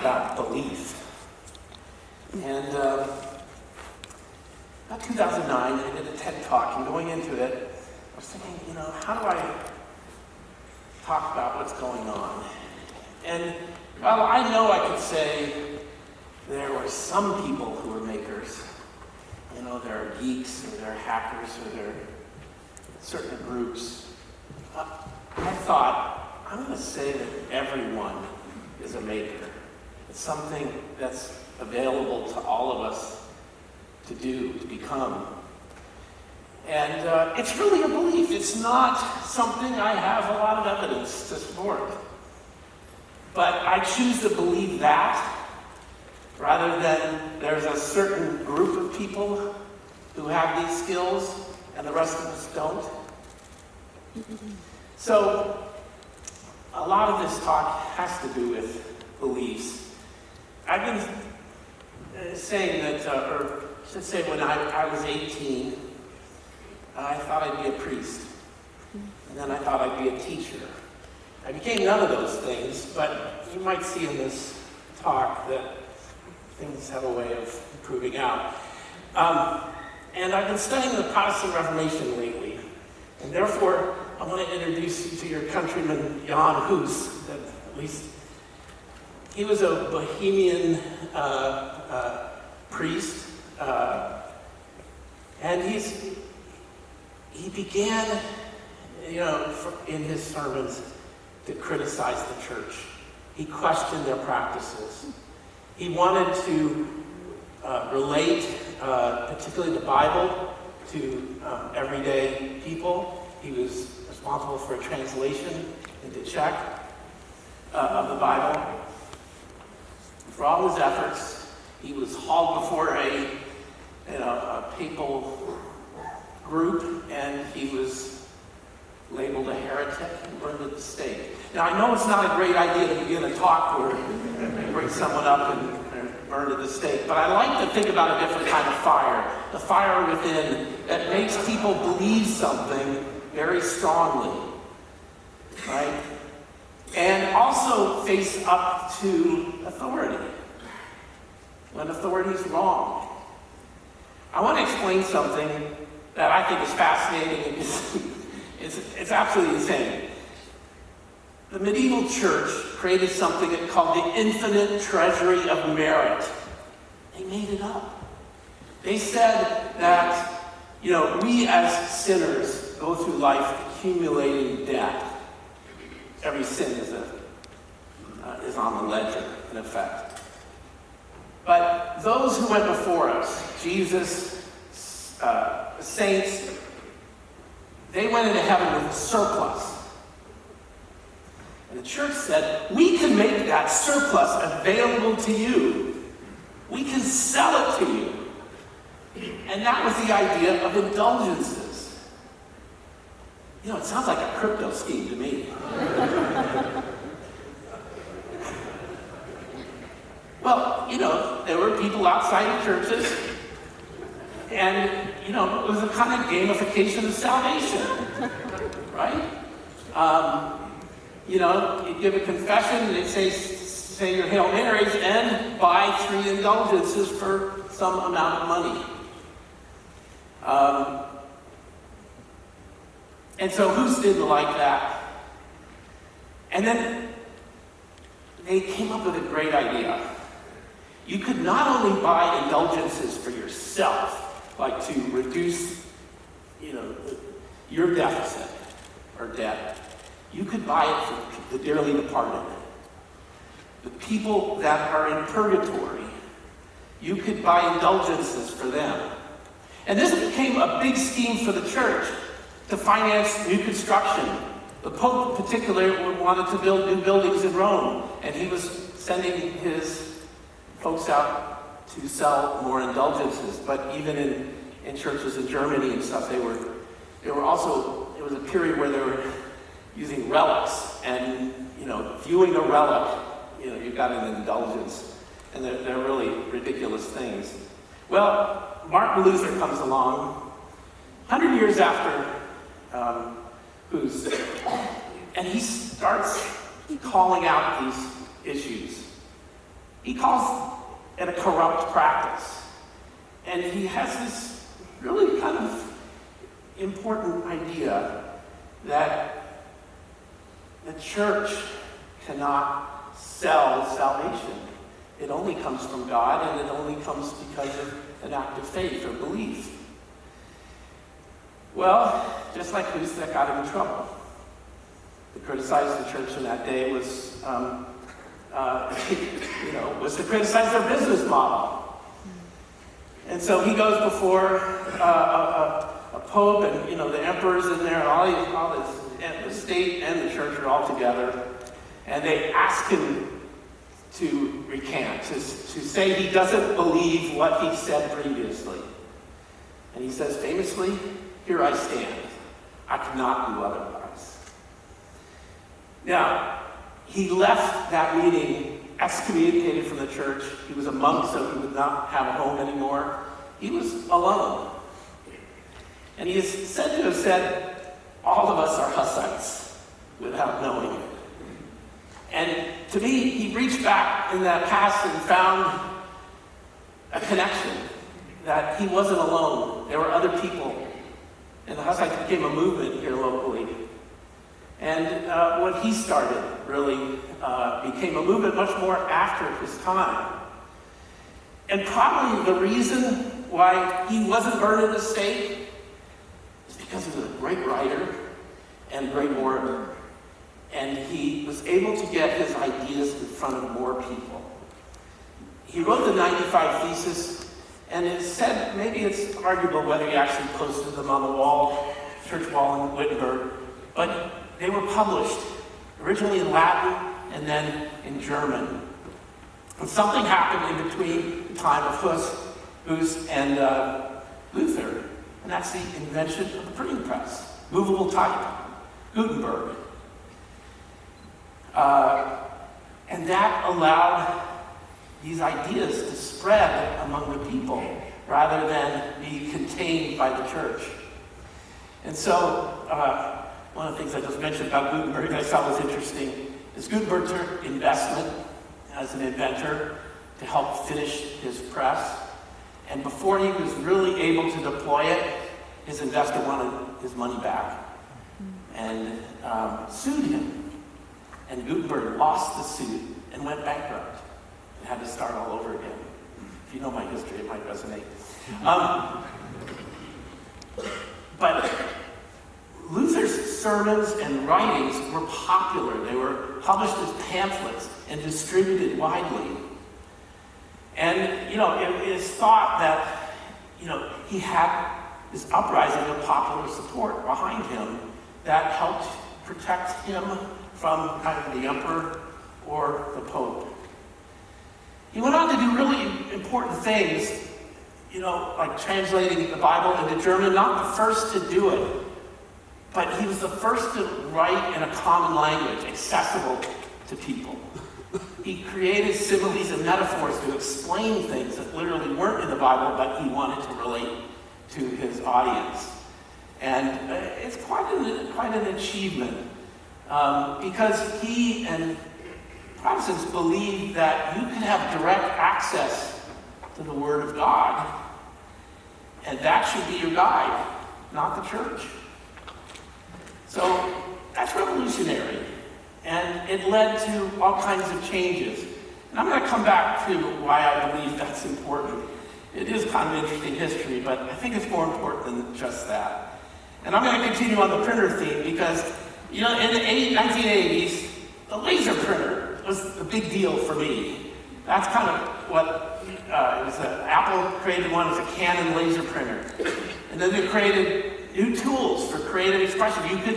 about belief. And about 2009, I did a TED Talk, and going into it, I was thinking, how do I talk about what's going on? And well, I know I could say there were some people who were makers. There are geeks, or there are hackers, or there are certain groups. I thought, I'm going to say that everyone is a maker. It's something that's available to all of us to do, to become. And it's really a belief. It's not something I have a lot of evidence to support. But I choose to believe that rather than there's a certain group of people who have these skills and the rest of us don't. So a lot of this talk has to do with beliefs. I've been saying that, or I should say when I was 18, I thought I'd be a priest. And then I thought I'd be a teacher. I became none of those things, but you might see in this talk that things have a way of proving out. And I've been studying the Protestant Reformation lately, and therefore I want to introduce you to your countryman Jan Hus. At least he was a Bohemian priest, and he began, in his sermons, to criticize the church. He questioned their practices. He wanted to relate, particularly the Bible, to everyday people. He was responsible for a translation into Czech of the Bible. For all his efforts, he was hauled before a papal group, and he was labeled a heretic and burned at the stake. Now, I know it's not a great idea to begin a talk where you bring someone up and burned at the stake, but I like to think about a different kind of fire, the fire within that makes people believe something very strongly, right? And also face up to authority when authority is wrong. I want to explain something that I think is fascinating and it's absolutely insane. The medieval church created something called the infinite treasury of merit. They made it up. They said that, we as sinners go through life accumulating debt. Every sin is on the ledger, in effect. But those who went before us, Jesus, saints, they went into heaven with a surplus. And the church said, we can make that surplus available to you. We can sell it to you. And that was the idea of indulgences. It sounds like a crypto scheme to me. Well, there were people outside of churches, and, it was a kind of gamification of salvation, right? You give a confession, and they say your Hail Marys, and buy 3 indulgences for some amount of money. And so Hus didn't like that. And then they came up with a great idea. You could not only buy indulgences for yourself, like to reduce, your deficit or debt. You could buy it for the dearly departed. The people that are in purgatory, you could buy indulgences for them. And this became a big scheme for the church to finance new construction. The Pope particularly wanted to build new buildings in Rome, and he was sending his folks out to sell more indulgences. But even in churches in Germany and stuff, they were also, it was a period where they were using relics, and viewing a relic, you got an indulgence, and they're really ridiculous things. Well, Martin Luther comes along 100 years after Hus, and he starts calling out these issues. he calls it a corrupt practice. And he has this really kind of important idea that the church cannot sell salvation. It only comes from God, and it only comes because of an act of faith or belief. Well, just like Luther got him in trouble. To criticize the church in that day was, was to criticize their business model. And so he goes before a pope, and the emperor's in there, and all this, and the state and the church are all together, and they ask him to recant, to say he doesn't believe what he said previously. And he says famously, "Here I stand. I cannot do otherwise." Now, he left that meeting excommunicated from the church. He was a monk, so he would not have a home anymore. He was alone. And he is said to have said, "All of us are Hussites," without knowing it. And to me, he reached back in that past and found a connection, that he wasn't alone. There were other people. And the Hussites became a movement here locally. And what he started really became a movement much more after his time. And probably the reason why he wasn't burned at the stake is because he was a great writer and great orator. And he was able to get his ideas in front of more people. He wrote the 95 Theses, and it said, maybe it's arguable whether he actually posted them on the wall, church wall in Wittenberg, but they were published originally in Latin and then in German. And something happened in between the time of Hus and Luther, and that's the invention of the printing press, movable type, Gutenberg. And that allowed these ideas to spread among the people rather than be contained by the church. And so, one of the things I just mentioned about Gutenberg that I thought was interesting is Gutenberg took investment as an inventor to help finish his press. And before he was really able to deploy it, his investor wanted his money back and sued him. And Gutenberg lost the suit and went bankrupt and had to start all over again. If you know my history, it might resonate. But Luther's sermons and writings were popular. They were published as pamphlets and distributed widely. And, it is thought that, he had this uprising of popular support behind him that helped protect him from kind of the emperor or the pope. He went on to do really important things, like translating the Bible into German, not the first to do it, but he was the first to write in a common language, accessible to people. He created similes and metaphors to explain things that literally weren't in the Bible, but he wanted to relate to his audience. And it's quite an achievement. Because he and Protestants believe that you can have direct access to the Word of God, and that should be your guide, not the church. So that's revolutionary, and it led to all kinds of changes. And I'm going to come back to why I believe that's important. It is kind of interesting history, but I think it's more important than just that. And I'm going to continue on the printer theme because in the 1980s, the laser printer was a big deal for me. That's kind of what it was. Apple created one as a Canon laser printer. And then they created new tools for creative expression. You could